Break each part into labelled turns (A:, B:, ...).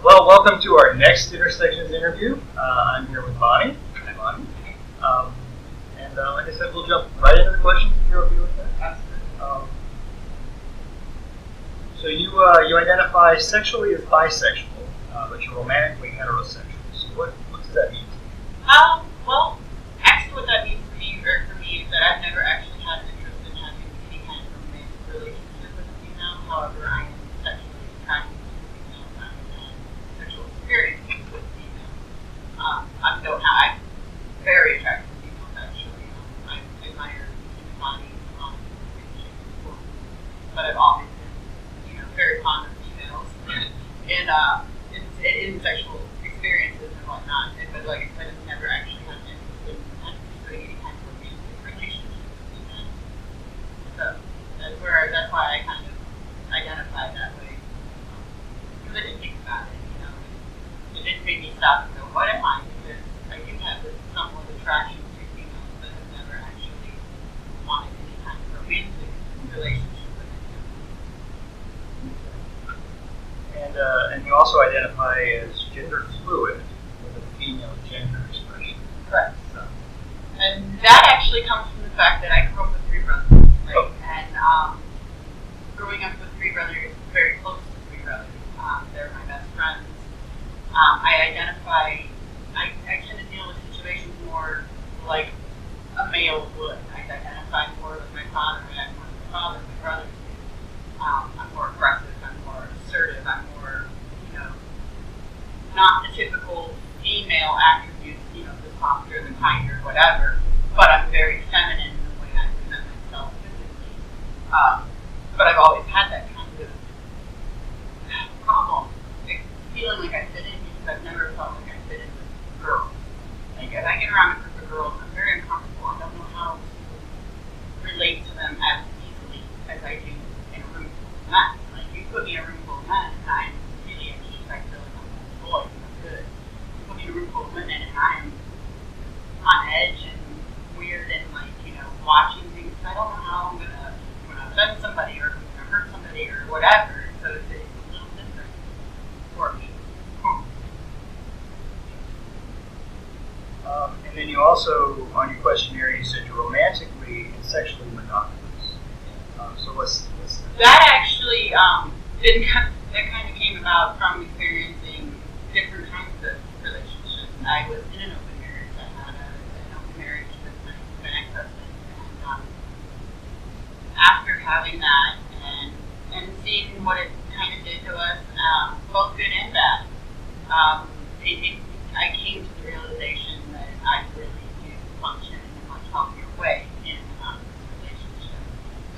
A: Well, welcome to our next Intersections interview. I'm here with Bonnie. Hi, Bonnie. And like I said, we'll jump right into the questions if you're okay with that.
B: Absolutely.
A: So you identify sexually as bisexual, but you're romantically heterosexual. So what does that mean to you?
B: Well, actually what that means for me is that I've never actually had an interest in having any kind of romantic relationship with a female. However, I am sexually attracted to females. I've had sexual experiences with females. I'm very attracted to females actually. I admire human bodies in shape and form. But I've always been, very fond of females and in sexual experiences and whatnot. But like I said, I've never actually had an interest in pursuing any kind of romantic relationship with females. So that's why I kind of identify that way. Because I didn't think about it, It didn't make me stop and go, what am I? Because I do have this somewhat attraction to females, but I've never actually wanted any kind of romantic relationship with them.
A: And you also identify as genderfluid with a female gender expression.
B: Correct. So, and that actually comes from the fact that I grew up with three brothers, right?
A: Oh.
B: And growing up with three brothers, very close to three brothers, they're my best friends. I tend to deal with situations more like a male would. I identify more with my father than I with my father. My brothers do. I'm more aggressive. I'm more assertive. I'm more, not the typical female attributes, the softer, the kinder, whatever. But I'm very feminine in the way I present myself physically. But I've always had that kind of problem, feeling like I fit in because I've never felt like I fit in with girls. Like if I get around a group of girls, I'm very uncomfortable. I don't know how to relate to them as easily as I do in a room full of men. Like you put me in a room full of men and I'm really at ease. I feel like I'm a boy and I'm good. You put me in a room full of women and I'm on edge and weird and watching things. I don't know how I'm gonna offend somebody or I'm gonna hurt somebody or whatever. So it's a little different for me.
A: And then you also, on your questionnaire, you said you're romantically and sexually monogamous. So what's
B: that actually that kind of came about from experiencing different kinds of relationships. I was in an open marriage. I had an open marriage with my ex-husband, and after having that and seeing what it kind of did to us, both good and bad, I came to the realization that I really do function in a much healthier way in this relationship.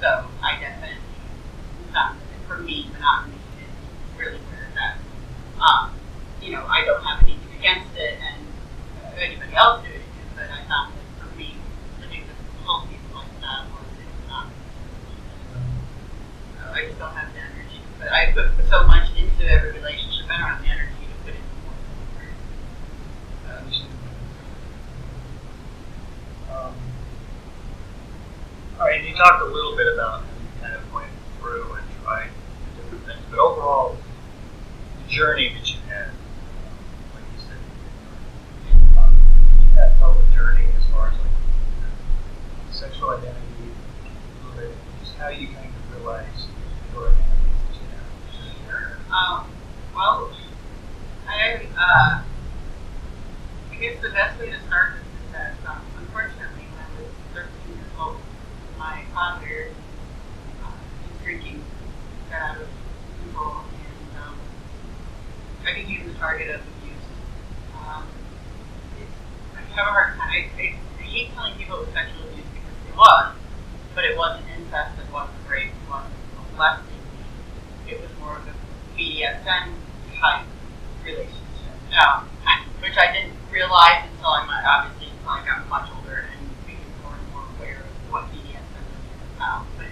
B: So I definitely found that for me, monogamy is really where it's at. I don't have anything against it, and anybody else doing it, but I found that for me, living the healthiest lifestyle was in monogamy. So I just don't have the energy. But I put so much into every relationship, I don't have the energy to put into more.
A: All right, and you talked a little bit about kind of going through and trying different things, but overall, the journey that you had, like you said, you had a journey as far as like sexual identity, just how you kind of realize your identity that you have.
B: Sure. Well, I guess the best way to start this is that, unfortunately, when I was 13 years old, my father, his drinking got out of control, and I became the target of abuse. I have a hard time. I hate telling people it was sexual abuse because it was, but it wasn't incest, it wasn't rape, it wasn't molesting. It was more of a BDSM type relationship, which I didn't realize until I got much older and became more and more aware of what BDSM is about. But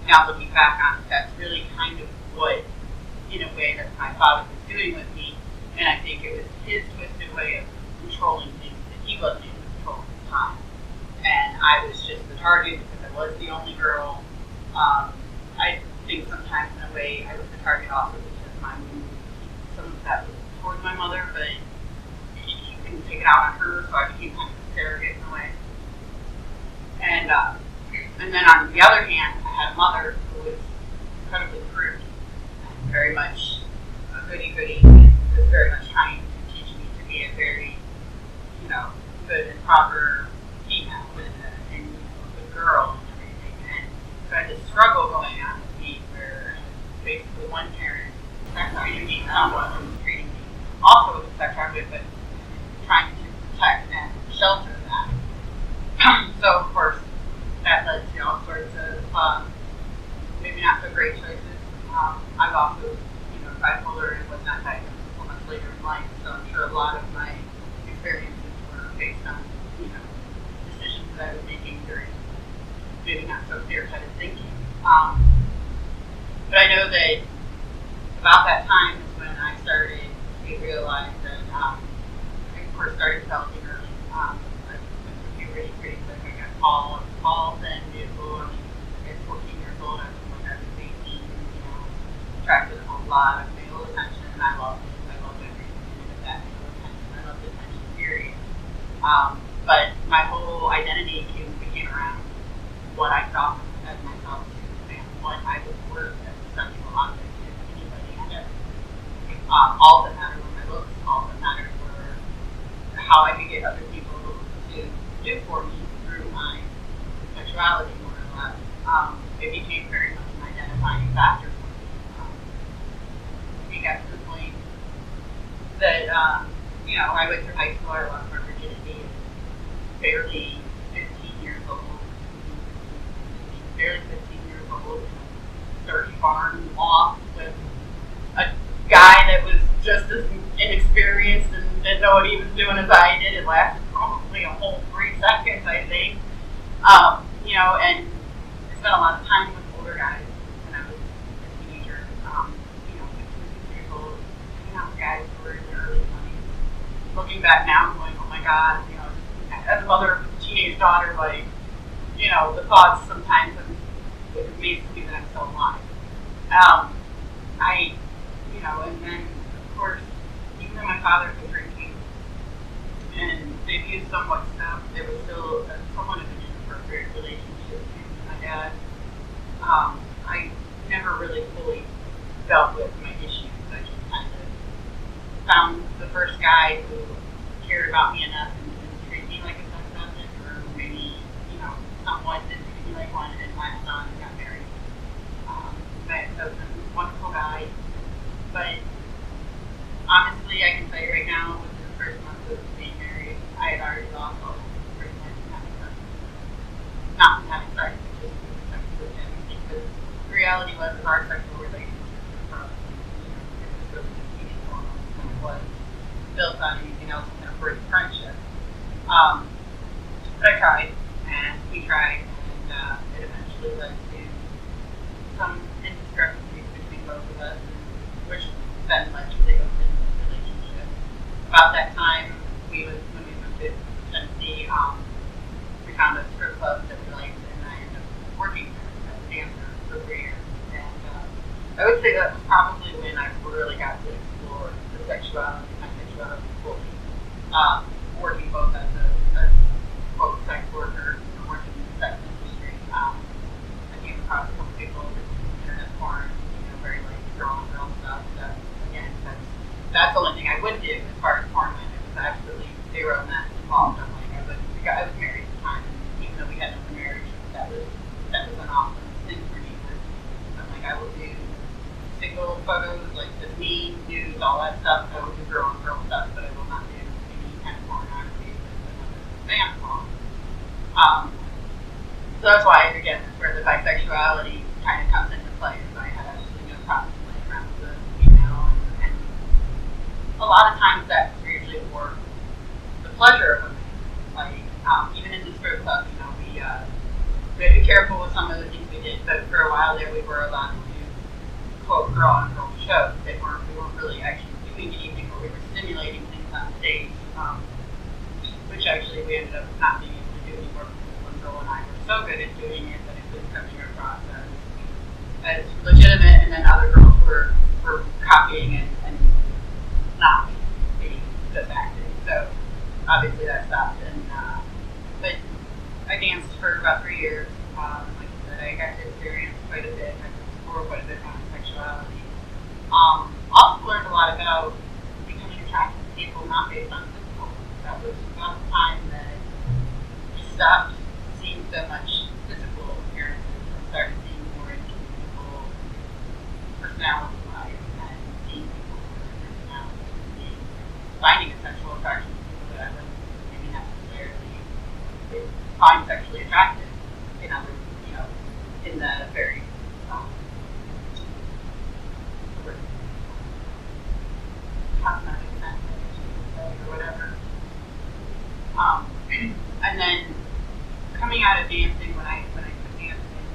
B: now looking back on it, that's really kind of what, in a way, that my father was doing with me, and I think it was his twisted way of controlling things that he wasn't able to control at the time. And I was just the target because I was the only girl. I think sometimes in a way I was the target also because my mood, some of that was towards my mother, but he couldn't take it out on her, so I became kind of a surrogate in a way. And then on the other hand, I had a mother who was incredibly prude and very much a goody-goody, and was very much trying to teach me to be a very, good and proper female and a good girl and everything. And so I had this struggle going on with me where basically one parent treating me treating me also with a sex target, but trying to protect and shelter that. So of course that led to all sorts of maybe not so great choices. I've also, bipolar and was not diagnosed until much later in life, so I'm sure a lot of my experiences were based on, decisions that I was making during maybe not so clear-headed thinking. But I know that about that time is when I started to realize that I, of course, started developing early. I went through puberty pretty quick. I got tall, thin, beautiful. I was 14 years old. I was 18. Attracted a whole lot of male attention, and I loved it. I loved every minute of that male attention. I loved attention, period. But my whole identity became around what I thought as myself and what I would work as a sexual object to anybody and everything. All that mattered were my looks. All that mattered were how I could get other people to do for me through my sexuality, more or less. It became very much an identifying factor. We got to the point that, I went through high school, I lost my virginity at barely 15 years old. Barely 15 years old, dirty farm off with a guy that was just as inexperienced and didn't know what he was doing as I did. It lasted probably a whole 3 seconds, I think. And I spent a lot of time with older guys when I was a teenager. 15 years old, hanging out with guys who were in their early 20s. Looking back now, I'm going, oh my God, as a mother of a teenage daughter, the thoughts sometimes it amazes me that I'm still alive. And then, of course, even though my father was drinking and they viewed somewhat stuff, there was still somewhat of an inappropriate relationship with my dad. I never really fully dealt with my issues. I just kind of found the first guy who cared about me enough and didn't treat me like a sex object, or maybe, somewhat didn't treat me like one, and latched on and got married. My ex-husband was a wonderful guy, but honestly, I can tell you right now, within the first month of being married, I had already lost all pretty much having sex. Not from having sex, but just sex with him, because the reality was that our sexual relationship was probably, it was really just eating hormones, and it was built on anything else than a great friendship. But I tried, and he tried, and it eventually led to some indiscrepancies between both of us, which then led to the open relationship. About that time, when we moved to Tennessee, we found a strip club that we liked, and I ended up working there as a dancer for 3 years. And I would say that was probably when I really got to explore the sexuality, my sexuality fully. Working both as a quote sex worker and working in the sex industry. I came across a couple people with internet porn, very like girl on girl stuff. That again, that's the only thing I would do as far as porn went. It was absolutely zero in that involved. I'm like, I was married at the time, and even though we had no marriage, that was an awesome thing for me. I'm like, I will do single photos, like just me, nudes, all that stuff. I will do girl on girl stuff, but I will not do any kind of pornography with another man involved. So that's why, again, that's where the bisexuality kind of comes into play. Is I had absolutely no problem playing around with a female, and a lot of times that's usually for the pleasure of women. Like even in the strip club, we had to be careful with some of the things we did. But for a while there, we were allowed to do quote girl on girl shows. We weren't really actually doing anything, but we were stimulating things on stage, which actually we ended up not being able to do anymore because one girl and I were so good at doing it that it was coming across as legitimate, and then other girls were copying and not. obviously that stopped. And but I danced for about 3 years. Like I said, I got to experience quite a bit. I explored quite a bit around sexuality. Also learned a lot about becoming attracted to people not based on physical. That was about the time that I stopped seeing so much physical appearances and started seeing more into people's personality-wise and seeing people for their personality and finding a sexual attraction to people that I wouldn't maybe necessarily find sexually attractive in other, in the very cosmetic sense, I guess you could say, or whatever. And then coming out of dancing, when I quit dancing,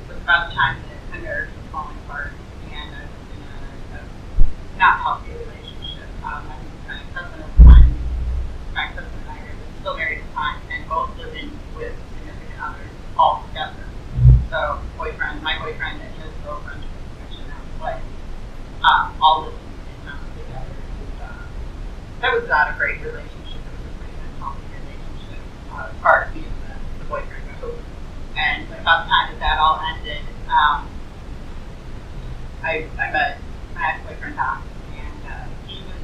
B: was about the time that my marriage was falling apart, and I was in a not healthy relationship. My husband and I were still married at the time, and both living with significant others all together. So my boyfriend and his girlfriend, actually now his wife, all living in town together. And, that was not a great relationship. It was a pretty unhealthy relationship as far as me and the boyfriend goes. And about the time that all ended, I met my ex-boyfriend Doc, and he was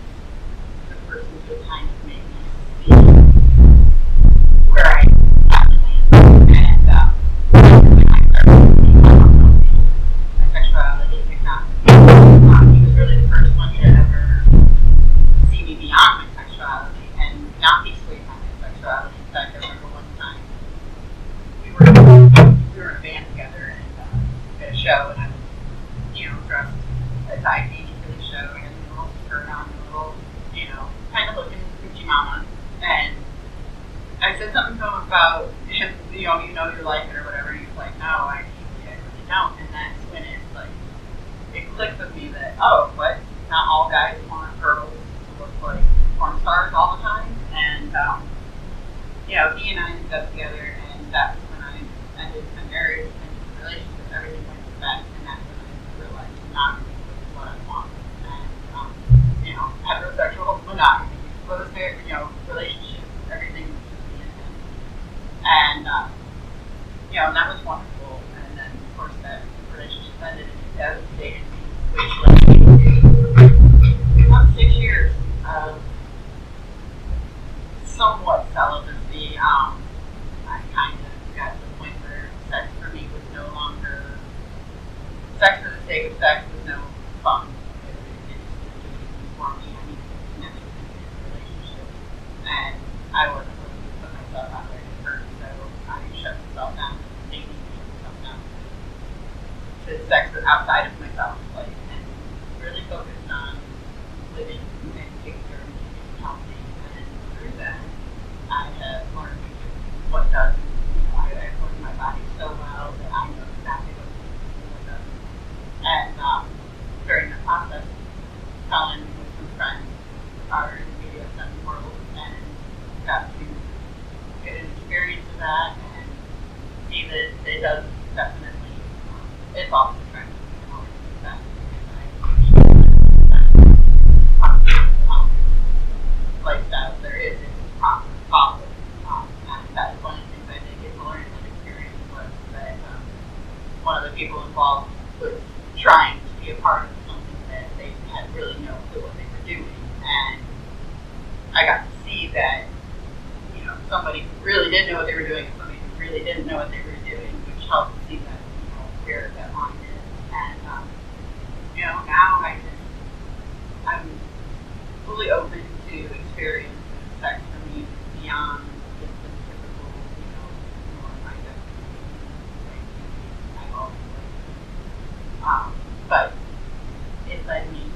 B: the person who kind of made me see where I actually am. And when I started thinking about my sexuality, he was really the first one to ever see me beyond my sexuality and not be swayed by my sexuality. In fact, I remember one time we were in a band together and at a show, and I was, dressed as ID for the show, and a little skirt on, a little, kind of looking Gucci mama. And I said something to him about, you like it or whatever. He was like, no, I really don't. And that's when it clicked with me that, oh, what? Not all guys want girls to look like porn stars all the time. And, he and I ended up together, and that's when I ended my marriage, ended the relationship, everything went to bed, and that's when I realized monogamy was what I wanted. And, heterosexual monogamy, was marriage, relationships, everything was just the intent. And, and that was wonderful. And then, of course, that relationship ended, and it devastated me, which led me to about 6 years of somewhat celibacy. I kind of got to the point where sex for me was no longer sex for the sake of sex was no fun. It just didn't for me. I needed to connect with a relationship, and I wasn't willing to put myself out there to hurt, so I shut myself down, dating myself down to sex outside of myself, and really focused on living and taking care of me and being healthy. And through that, I have learned what does. I've learned my body so well that I know exactly what does. And during the process, fell in with some friends who are in the BDSM world, and got to get an experience of that and see that it does definitely, it's also attractive and always that. Lifestyle there is proper follow. And that's one of the things I did get to learn in that experience was that one of the people involved was trying to be a part of something that they had really no clue what they were doing. And I got to see that, somebody who really did know what they were doing and somebody who really didn't know what they were doing, which helped see that, where that line is. And, now I'm fully open to experience sex for me beyond just the typical, norm I I've always liked. But it led me to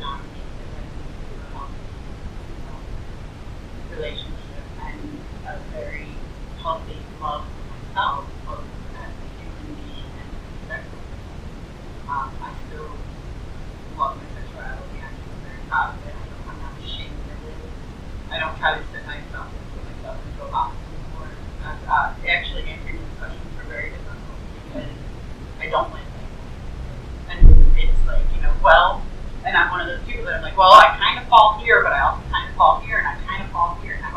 B: monogamy, it led me to a healthy relationship and a very healthy love for myself, both as a human being and as a sexual being. I still love my sexuality. I'm very proud of it. I'm not ashamed of it. I don't try to sit myself and put myself into a box anymore. Actually, answering these questions are very difficult because I don't like that. And it's like, and I'm one of those people that I'm like, well, I kind of fall here, but I also kind of fall here, and I kind of fall here, and I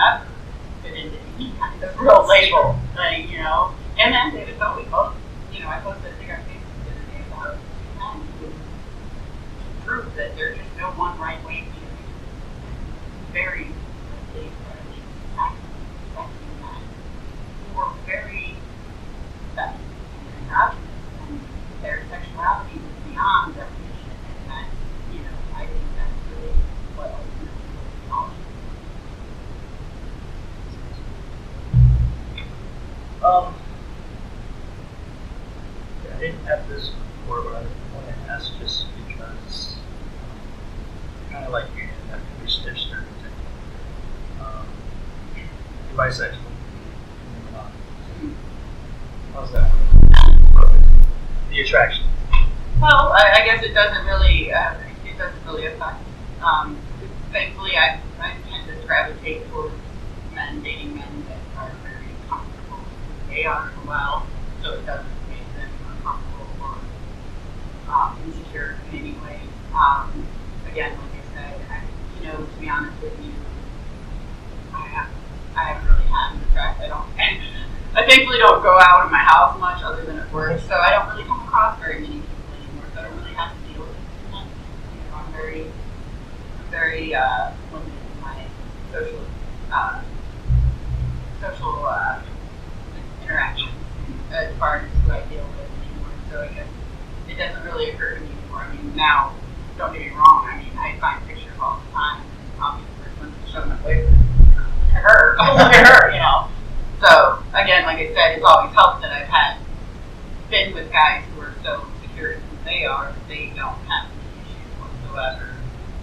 B: ever fit into any kind of real label, like, And then David Bowie both, I posted a thing on Facebook the other day about men who prove that there's just no one right way to very expecting that who were very feminine and androgynous, and their sexuality was beyond definition, and that, I think that's really what ultimately was knowledge.
A: I didn't have this before, but I want to ask just because kind of like you have that pretty stiff stereotype. You're bisexual. You're not. How's that? The attraction.
B: Well, I guess it doesn't really affect. Thankfully, I tend to gravitate towards dating men that are very comfortable with who they are as well, so it doesn't make them uncomfortable or insecure in any way. Again, like I said, to be honest with you, I haven't really had an attraction. I thankfully don't go out of my house much other than at work, so I don't really come across very many people anymore, so I don't really have to deal with it too much. I'm very limited in my social interactions as far as who I deal with anymore, so I guess it doesn't really occur to me anymore. I mean, now, don't get me wrong, I find pictures all the time, and I'll be the first one to show my boyfriend. Look at her, look at her, So, again, like I said, it's always helped that I've been with guys who are so secure in who they are that they don't have any issues whatsoever.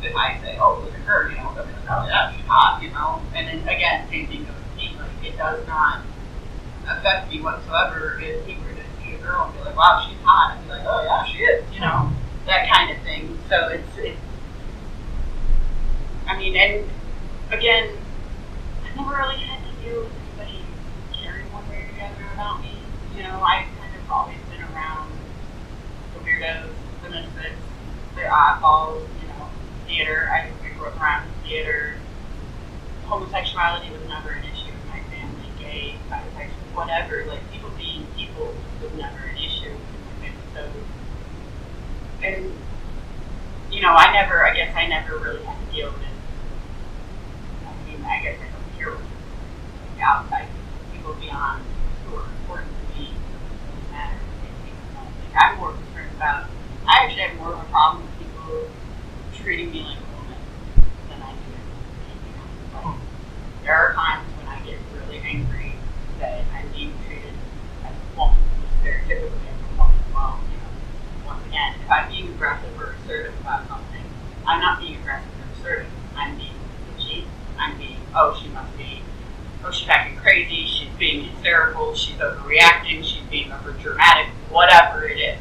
B: If I say, oh, look at her, they'll be like, oh, yeah, she's hot, And then, again, same thing goes with me. Like, it does not affect me whatsoever if he were to see a girl and be like, wow, she's hot. I'd be like, oh, yeah, she is, that kind of thing. So it's and again, I never really had to deal with anybody caring one way or the other about me. I've kind of always been around the weirdos, the misfits, the oddballs, theater. I grew up around theater. Homosexuality was never an issue in my family. Gay, bisexual, whatever. Like, people being people was never an issue in my family. So, and, I never really had to deal with it. I guess I don't hear the outside people beyond who are important to me. It doesn't matter what they think. I'm more concerned about, I actually have more of a problem with people treating me like a woman than I do anything else. There are times when I get really angry that I'm being treated as a woman, very typically as a woman. Well, once again, if I'm being aggressive or assertive about something, I'm not being aggressive or assertive. I'm being bitchy. I'm being, she's acting crazy, she's being hysterical, she's overreacting, she's being overdramatic, whatever it is.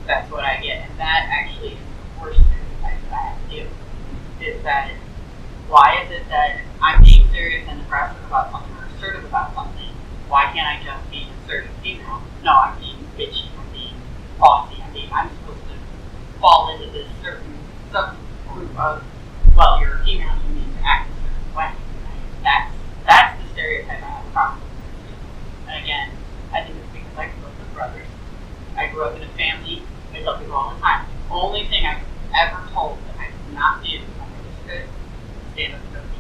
B: That's what I get. And that actually is the worst stereotype that I have to deal with. Is that, why is it that I'm being serious and aggressive about something or assertive about something? Why can't I just be an assertive female? No, I'm being bitchy, I'm being bossy, I'm supposed to fall into this certain subgroup of, well, you're a female, you need to act a certain way. Right? That's the stereotype I have a problem with. And again, I think it's because I grew up with brothers. I grew up in a family, I tell people all the time, the only thing I've ever told that I did not do when I was good was stand up to me.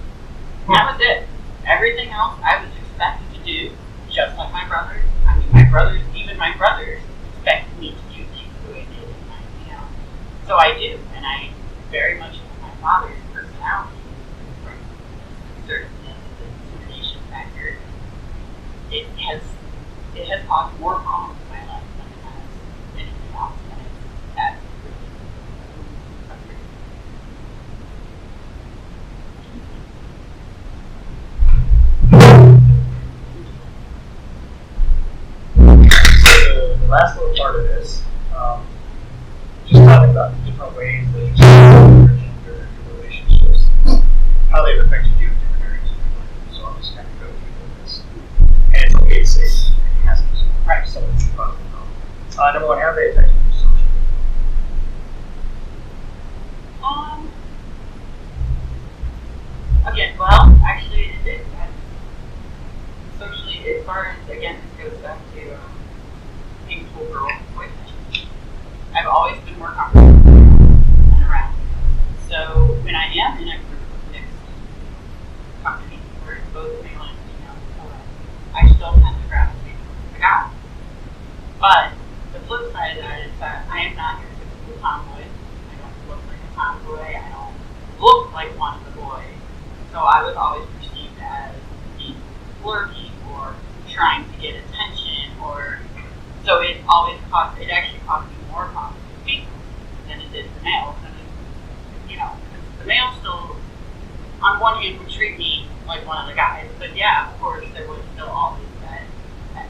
B: That was it. Everything else I was expected to do, just like my brothers. Even my brothers expected me to do things the way they did. So I do, and I very much like my father's personality, from assertiveness, the intimidation factor. It has caused more problems in my life than it has anything else, and that's
A: So the last little part of this, just talking about the different ways that you see your gender, your relationships, how they've affected you in different areas of your life. So I'll just kind of go through this. And it's okay to say it hasn't. Right. Some of you probably know. Number one, how have they affected you socially?
B: Again, well, actually, it has both male and female, I still tend to gravitate towards the guy. But the flip side of that is that I am not your typical tomboy. I don't look like a tomboy. I don't look like one of the boys. So I was always perceived as being flirty or trying to get attention, or so it actually cost me more problems with females than it did the males. And the males still, on one hand, would treat me like one of the guys, but yeah, of course, there was still always that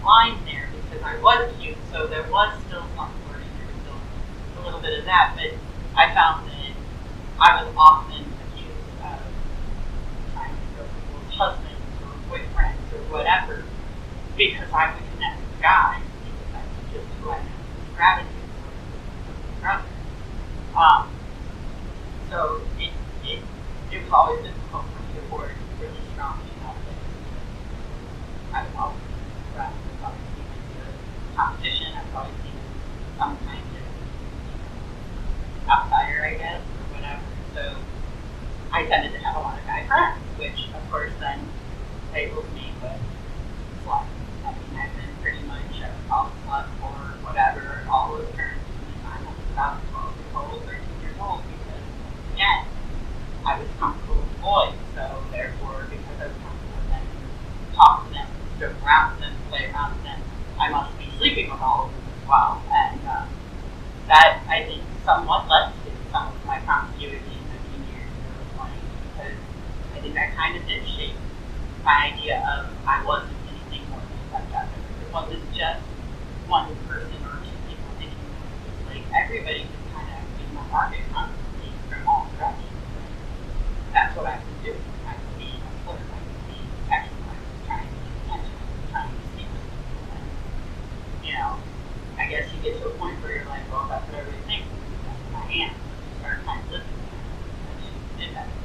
B: line there because I was cute, so there was still some flirting, there was still a little bit of that, but I found that I was often accused of trying to go for people's husbands or boyfriends or whatever because I would connect with guys because that's just who I gravitated towards. So it was always difficult for me to work really strong enough. I was always seen as a competition. I was always seen as some kind of outsider, I guess, or whatever. So I tended to have a lot of guy friends, which of course then labeled me with slut. I mean, I've been pretty much called slut or whatever, all those terms from the time I was about 12 years old, 13 years old, because again, I was comfortable with boys, so therefore, because I was comfortable with them, talk to them, joke around with them, play around with them, I must be sleeping with all of them as well. And that, I think, somewhat led to some of my promiscuity in my teen years and early 20s, because I think that kind of did shape my idea of I wasn't anything more than a stepdaughter. It wasn't just one person or two people thinking it was like everybody was kind of in my market constantly from all directions. That's what I could do. I could be a flirt, I could be sexual, I was trying to get attention, I was trying to see with people. And, I guess you get to a point where you're like, well, that's what everybody thinks, that's what I am. So you start kind of listening to them, and she did that to me.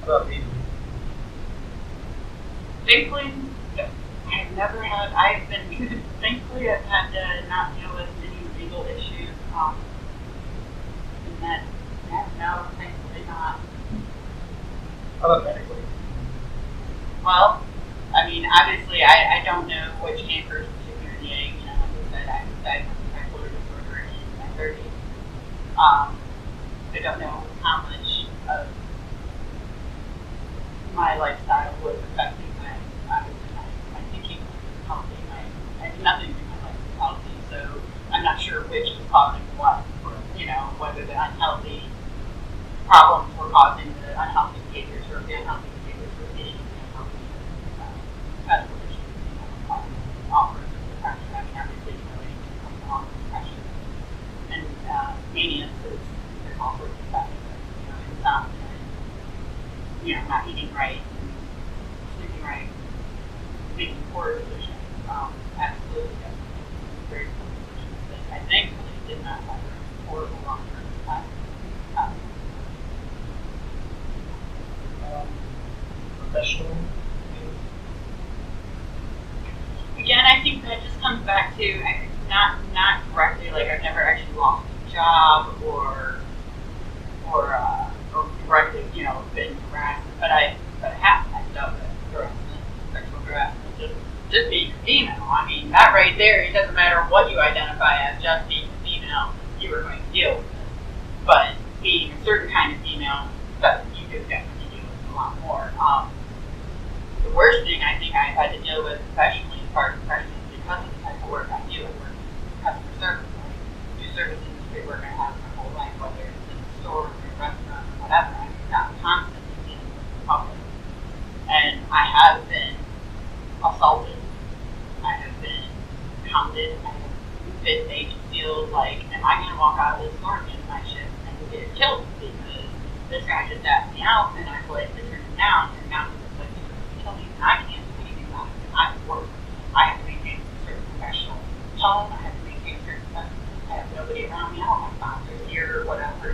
A: How about me?
B: Thankfully, I've been, thankfully, I've had to not deal with any legal issues, and that, no, thankfully not.
A: How about medically?
B: Well, I mean, obviously, I don't know which came first, the chicken or the egg. Like I said, I was diagnosed with bipolar disorder in my 30s. I don't know how much of my lifestyle was affecting my thinking was healthy. Nothing in my life was healthy, so I'm not sure which was causing what. Whether the unhealthy problems were causing the unhealthy behaviors, or the unhealthy behaviors were leading to the unhealthy medical issues, causing all sorts of depression. I mean, obviously, anything comes along with depression. And mania is there's all sorts of factors, insomnia, and, not eating right, and sleeping right, making poor decisions. Absolutely, definitely, very poor decisions that I thankfully did not have horrible long-term effects.
A: Professional?
B: Again, I think that just comes back to not directly, like I've never actually lost a job or directly, been harassed, but I have. I've dealt with harassment, sexual harassment, just being a female. I mean, that right there, it doesn't matter what you identify as, just being a female, you are going to deal with it. But being a certain kind of female, that you do definitely deal with a lot more. The worst thing I think I've had to deal with professionally, as far as professionally, is because of the type of work I do. I work in customer service. I do service industry work I have my whole life, whether it's in a store or a restaurant or whatever. I'm constantly dealing with the public. And I have been assaulted. I have been hounded. I have been made to feel like, am I going to walk out of this store at the end of my shift and get killed because this guy just asked me out and I politely turned him down, and now he's like, kill me, and I can't do anything about it. I work. I have to maintain a certain professional tone. I have to maintain a certain stuff. I have nobody around me. I don't have sponsors here or whatever,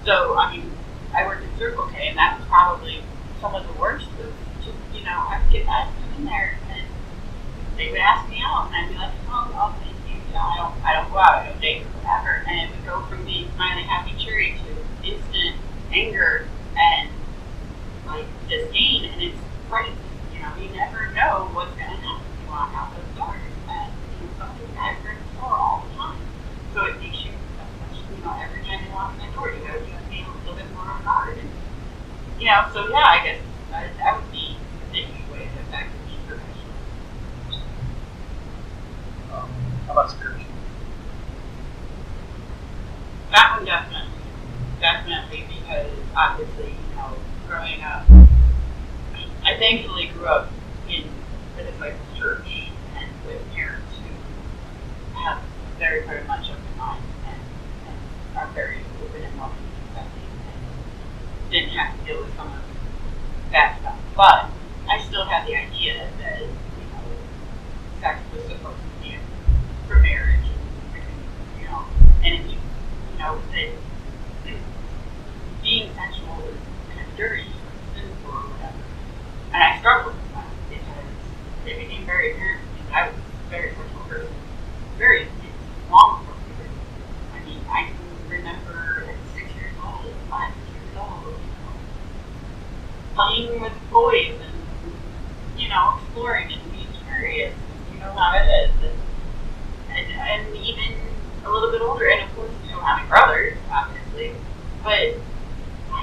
B: So, I mean, I worked in Circle K, and that was probably some of the worst. Was just, I would get guys come in there, and they would ask me out, and I'd be like, oh, thank you. I don't go out. I don't date or whatever. And it would go from being smiling, happy, cheery to instant anger and like disdain, and it's crazy. You never know what's going to happen. You walk out those doors, and something bad for the store all the time. So it makes you, every time you walk in the door, you have to be a little bit more on guard. And, so yeah, I guess that would be the easy way to affect me professionally.
A: How about spiritual?
B: That one definitely, because obviously, growing up, I thankfully grew up in a disciple church and with parents who have very, very much open minds and are very open and welcoming and accepting and didn't have to deal with some of that stuff. But I still had the idea that, sex was supposed to be for marriage and if that being sexual is kind of dirty or sinful or whatever. And I struggled with that because it became very apparent to me that I was a very sexual person, very long before puberty. I mean, I can remember at 6 years old, 5 years old, playing with toys and, exploring and being curious. How it is. And even a little bit older, and of course, having brothers, obviously. But I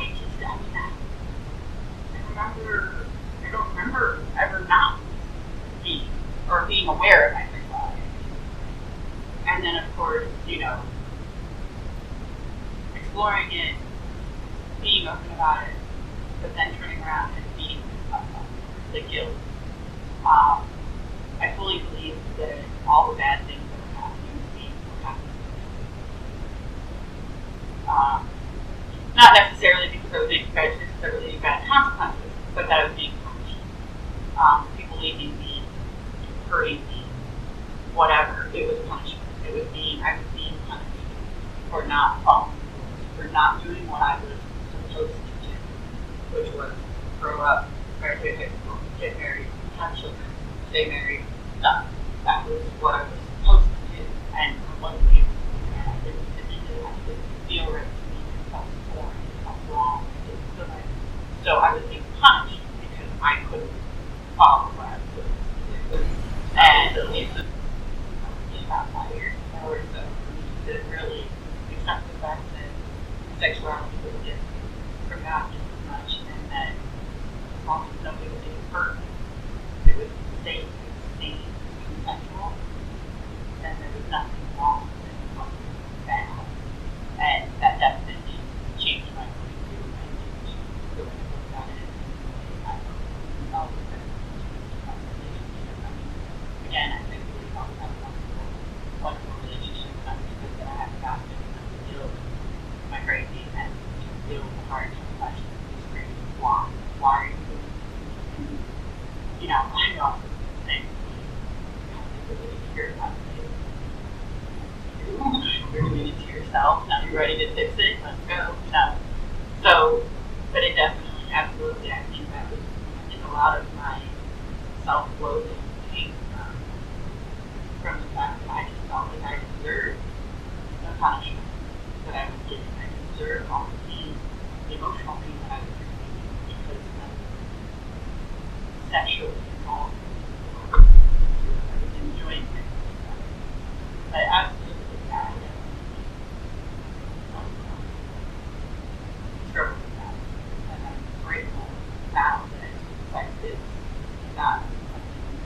B: don't remember ever not being aware of my sexuality. And then, of course, exploring it, being open about it, but then turning around and beating myself up, the guilt. I fully believe that all the bad things that are happening to me were happening to me. Not necessarily because I was being necessarily bad consequences, but that I was being punished. People leaving me, hurting me, whatever. It was punishment. I was being punished for not following rules, for not doing what I was supposed to do, which was grow up, graduate high school, get married, have children, stay married, done. That was what I was supposed to do, and I wasn't able to do that. I didn't feel right to me. It felt poor. It felt wrong. It didn't feel right. So I was being punished because I couldn't follow what I was supposed to do. And at least about 5 years or so for me to really accept the fact that sexuality was a gift from God just as much, and that as long as nobody was being hurt, it was safe, consensual, then there was nothing wrong with it, nothing bad. And that definitely changed my point of view and changed the way I looked at it and the way I looked at myself and my relationship. I mean, again, I think we always have a wonderful relationship, and understood that I have to gotten it to deal with my crazy and to deal with the hard questions and screaming, why are you doing this? And, I don't think really hear about it. You're doing it to yourself. Now you're ready to fix it. Let's go. No. So, but it definitely, absolutely, I think that was, a lot of my self-loathing came from the fact that I just felt like I deserved the punishment that I was getting. I deserved all the pain, the emotional pain that I was receiving because of sexually involved. I was enjoying things like that. But absolutely, I struggle with that. And I'm grateful now that sex is not something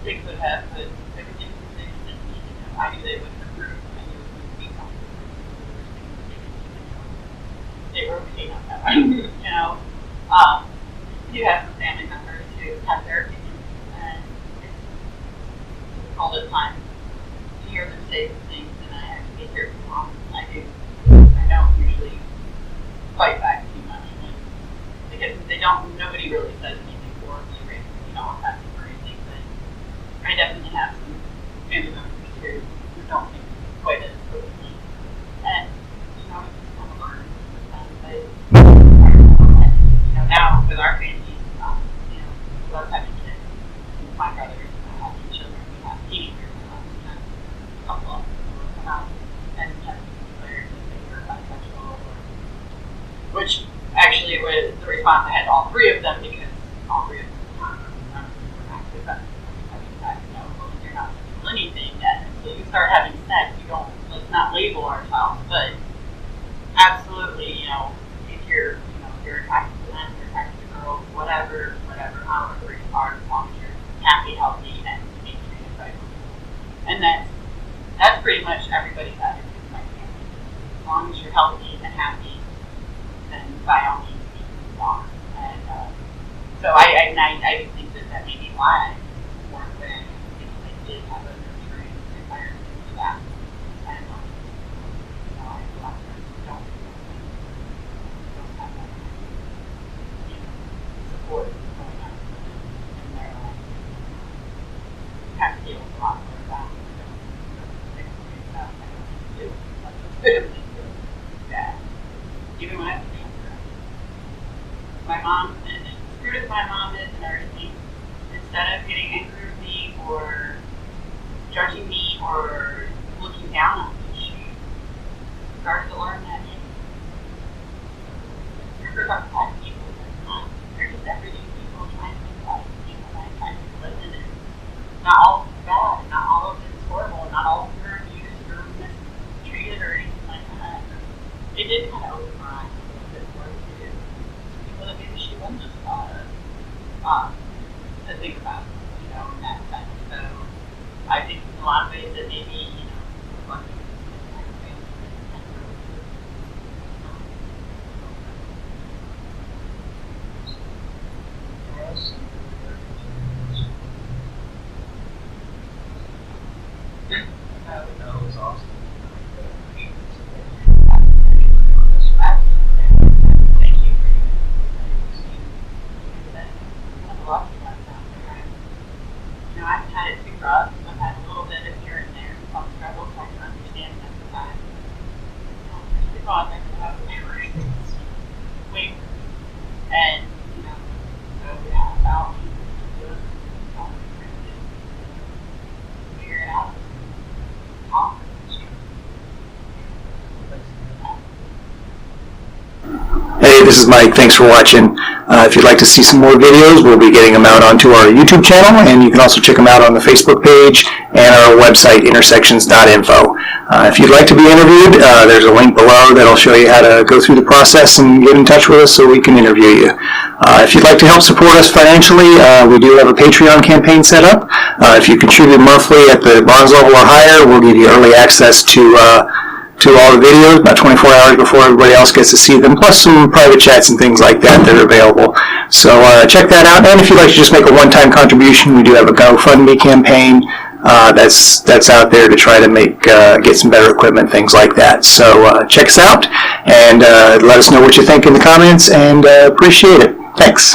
B: they could have, but there were things that they didn't need to know. I knew they wouldn't approve. I knew it wouldn't be comfortable. They were okay on that one. You know, you have some family members who have their opinions, and it's all the time to hear them say some things, and I have to be careful on. I don't usually fight back too much because nobody really says anything for me, you know, offensive or anything, but I definitely have some family members who don't think quite as openly, and, you know, it's just kind of learn with them, but, you know, now with our families, you know, we love having kids. My brothers have children, we have teenagers, and a couple of them come out and have declared that they were bisexual, which actually was the response I had to all three of them, because all three of them were active. But you know, well, you're not doing anything yet until you start having sex. Let's not label ourselves, but absolutely, you know, if you're attracted to men, you're attracted to girls, whatever, however you are, as long as you're happy, healthy, and being treated by people. And that's pretty much everybody's attitude in my family. As long as you're healthy and happy, then by all means move on. And so I do think that may be why more than because I did have a nurturing environment for that. And you know, I feel like don't have that support going on in their life. You have to deal with a lot more of that. I don't do it. Yeah. Even when I was younger. My mom, and as weird as my mom is and everything, instead of getting angry with me or judging me or looking down on me, she started to learn that you're about 5 people. They're just everyday people trying to make life, trying to live in it. Not all of it's bad, and not all of it's horrible, and not all of them are abused or mistreated or anything like that. It did kind of open my eyes a little bit more to people that maybe she wouldn't have thought of to think about, you know, in that sense. So I think in a lot of ways that maybe, you know, lucky
A: That was awesome.
B: Thank you for that. I'm lucky like that. You know, I've had it too rough. I've had a little bit of here and there, some struggles. I can understand that sometimes. Especially if I never have a memory. Wait. And, you know, so yeah, about figure it out. Talk.
C: Hey, this is Mike. Thanks for watching. If you'd like to see some more videos, we'll be getting them out onto our YouTube channel, and you can also check them out on the Facebook page and our website, intersections.info. If you'd like to be interviewed, there's a link below that'll show you how to go through the process and get in touch with us so we can interview you. If you'd like to help support us financially, we do have a Patreon campaign set up. If you contribute monthly at the bronze level or higher, we'll give you early access to all the videos about 24 hours before everybody else gets to see them, plus some private chats and things like that are available. So check that out. And if you'd like to just make a one-time contribution, we do have a GoFundMe campaign that's out there to try to get some better equipment, things like that. So check us out and let us know what you think in the comments, and appreciate it. Thanks.